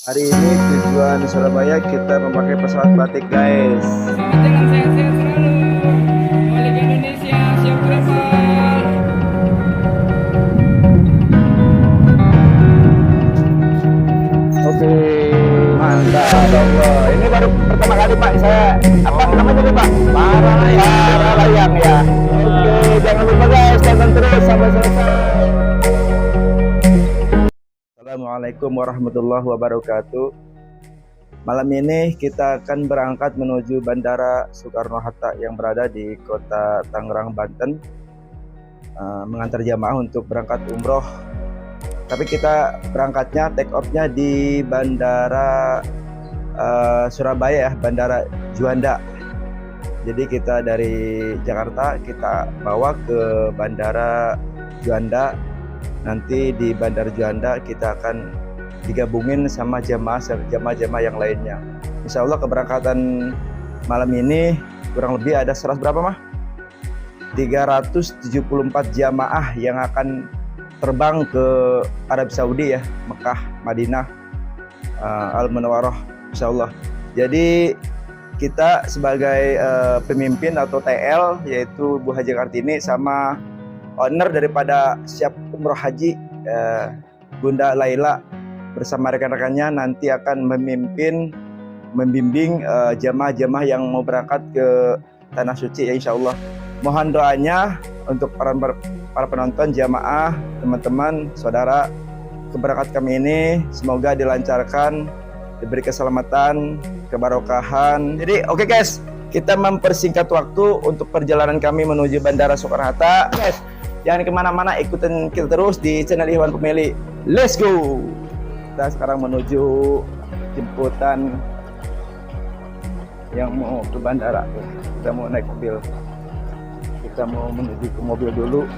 Hari ini tujuan Surabaya kita memakai pesawat batik guys. Selamat jalan sehat-sehat selalu. Balik ke Indonesia, siap kapal. Oke, mantap. Allah. Ini baru pertama kali Pak saya apa namanya tadi Pak? Paralayang ya. Oke, jangan lupa guys tonton terus sampai selesai. Assalamualaikum warahmatullahi wabarakatuh. Malam ini kita akan berangkat menuju Bandara Soekarno-Hatta yang berada di kota Tangerang, Banten, mengantar jamaah untuk berangkat umroh. Tapi kita berangkatnya take off-nya di Bandara Surabaya ya, Bandara Juanda. Jadi kita dari Jakarta kita bawa ke Bandara Juanda. Nanti di Bandara Juanda kita akan digabungin sama jamaah yang lainnya. Insya Allah keberangkatan malam ini kurang lebih ada 100 berapa mah? 374 jamaah yang akan terbang ke Arab Saudi ya, Mekah, Madinah, Al-Munawwarah, insya Allah. Jadi kita sebagai pemimpin atau TL yaitu Bu Haji Kartini sama owner daripada Siap Umroh Haji Bunda Laila bersama rekan-rekannya nanti akan membimbing jamaah-jamaah yang mau berangkat ke Tanah Suci ya insya Allah. Mohon doanya untuk para penonton, jamaah, teman-teman, saudara, keberangkatan kami ini semoga dilancarkan, diberi keselamatan, kebarokahan. Jadi oke guys, kita mempersingkat waktu untuk perjalanan kami menuju Bandara Soekarno-Hatta. Guys, jangan kemana-mana, ikutin kita terus di channel Ikhwan Pemilih. Let's go! Kita sekarang menuju jemputan yang mau ke bandara. Kita mau naik mobil. Kita mau menuju ke mobil dulu.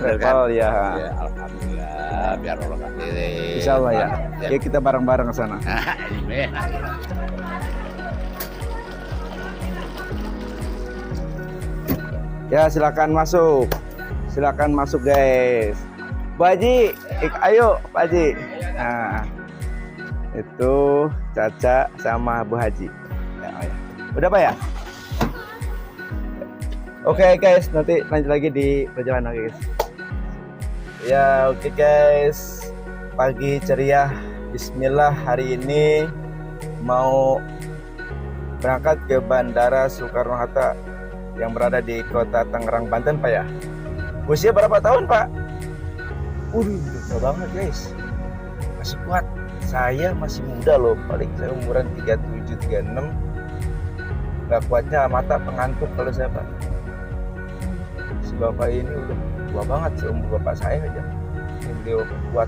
Travel ya. Ya, alhamdulillah, biar Allah kasih. Insya Allah ya. Ya kita bareng-bareng ke sana. Ya silakan masuk. Silakan masuk guys. Bu Haji, ayo Pak Haji. Nah, itu Caca sama Bu Haji. Ya, oh ya. Udah Pak ya? Oke guys, nanti lanjut lagi di perjalanan guys. Ya oke guys, pagi ceria. Bismillah, hari ini mau berangkat ke Bandara Soekarno-Hatta yang berada di kota Tangerang, Banten Pak ya. Usia berapa tahun Pak? Muda banget guys, masih kuat. Saya masih muda loh, paling saya umuran 37, 36. Gak kuatnya mata pengantuk kalau saya Pak. Si bapak ini udah tua banget, seumur bapak saya aja. Ini beliau kuat.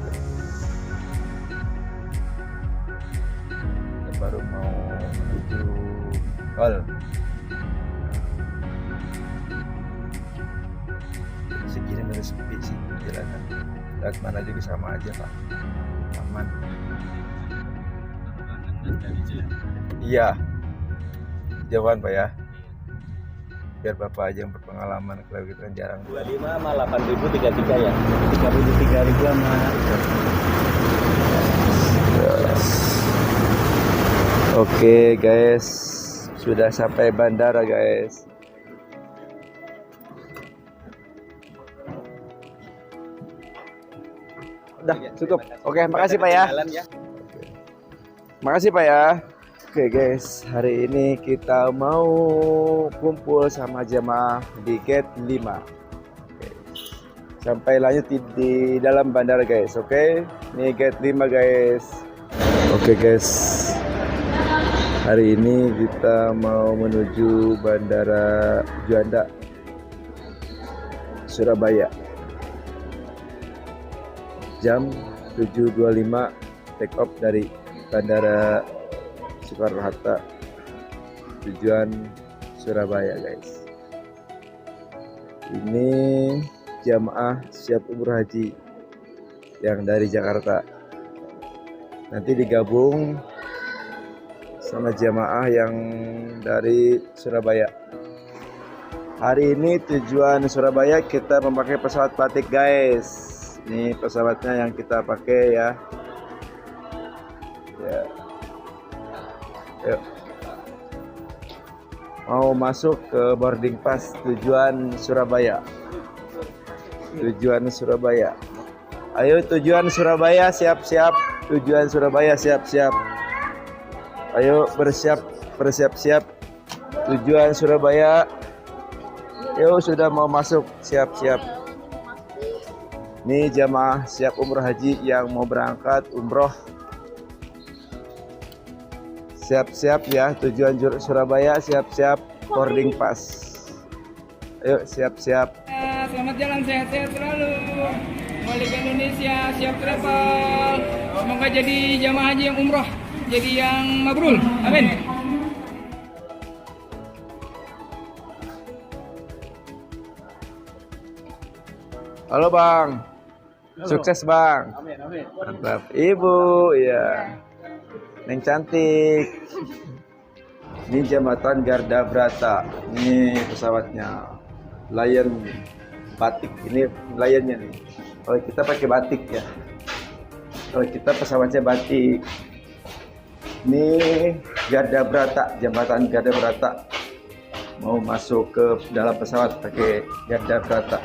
Ini baru mau menuju tol. Segini udah sepi sih jalanan. Lewat mana juga sama aja Pak, aman. Iya, jauhan Pak ya. Biar Bapak aja yang berpengalaman, kalau gitu kan jarang. 25 sama 8.033 ya. 3.000 sama. Oke guys, sudah sampai bandara guys. Udah cukup. Oke, makasih Pak ya. Makasih Pak ya. Oke guys, hari ini kita mau kumpul sama jamaah di gate 5. Oke. Sampai lanjut di dalam bandara guys. Oke, ini gate 5 guys. Oke guys, hari ini kita mau menuju Bandara Juanda, Surabaya. Jam 7.25 take off dari Bandara Soekarno-Hatta tujuan Surabaya guys. Ini jamaah Siap Umroh Haji yang dari Jakarta, nanti digabung sama jamaah yang dari Surabaya. Hari ini tujuan Surabaya kita memakai pesawat batik guys. Ini pesawatnya yang kita pakai ya. Ya. Yuk. Mau masuk ke boarding pass tujuan Surabaya. Tujuan Surabaya. Ayo tujuan Surabaya siap-siap. Tujuan Surabaya siap-siap. Ayo bersiap-siap. Tujuan Surabaya. Yuk sudah mau masuk, siap-siap. Ini jamaah siap umroh haji yang mau berangkat umroh. Siap-siap ya, tujuan Surabaya, siap-siap boarding pass. Ayo siap-siap. Selamat jalan, sehat-sehat selalu. Balik ke Indonesia, siap travel. Semoga jadi jamaah haji yang umroh, jadi yang mabrur. Amin. Halo Bang, sukses Bang. Mantap. Ibu, ya. Neng cantik. Ini jembatan Garda Brata. Ini pesawatnya. Lion batik. Ini Lionnya nih. Kalau kita pakai batik ya. Kalau kita pesawatnya batik. Ini Garda Brata, jembatan Garda Brata. Mau masuk ke dalam pesawat pakai Garda Brata.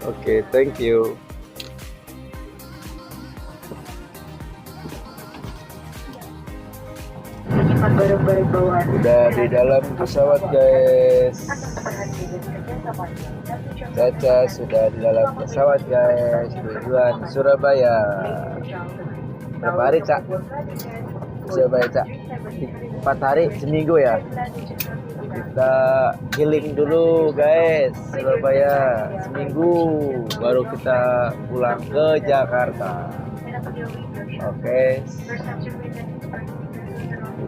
Oke, thank you. Udah di dalam pesawat guys. Caca sudah di dalam pesawat guys. Tujuan Surabaya. Berapa hari Cak? Surabaya Cak? 4 hari, seminggu ya. Kita healing dulu guys, Surabaya seminggu baru kita pulang ke Jakarta. Oke.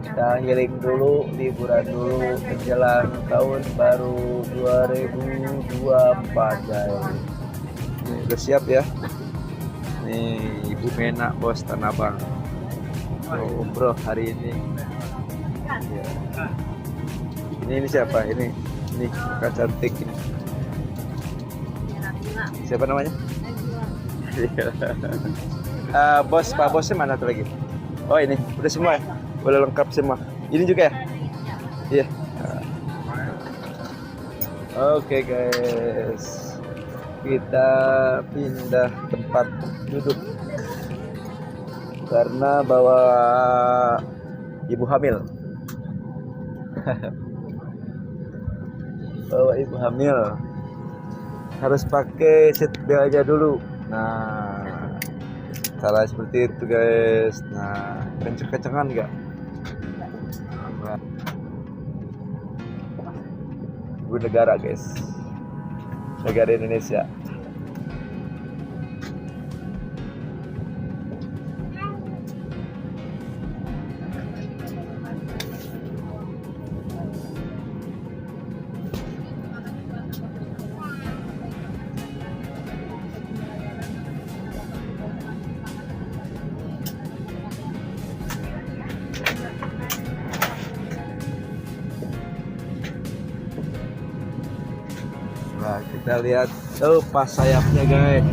Kita healing dulu, liburan dulu menjelang tahun baru 2024 guys. Ini udah siap ya. Nih Ibu Mena bos Tanah Abang mau umroh hari ini. Ya. Ini siapa? Ini kakak cantik ini. Siapa namanya? Bos, Pak bosnya mana tuh lagi? Oh ini, udah semua ya? Udah lengkap semua. Ini juga ya? Iya. Oke guys, kita pindah tempat duduk karena bawa ibu hamil. Bawa ibu hamil harus pakai seat belt aja dulu. Nah, cara seperti itu guys. Nah, kenceng-kencengan enggak? Ibu negara guys, negara Indonesia. Nah, kita lihat pas sayapnya guys.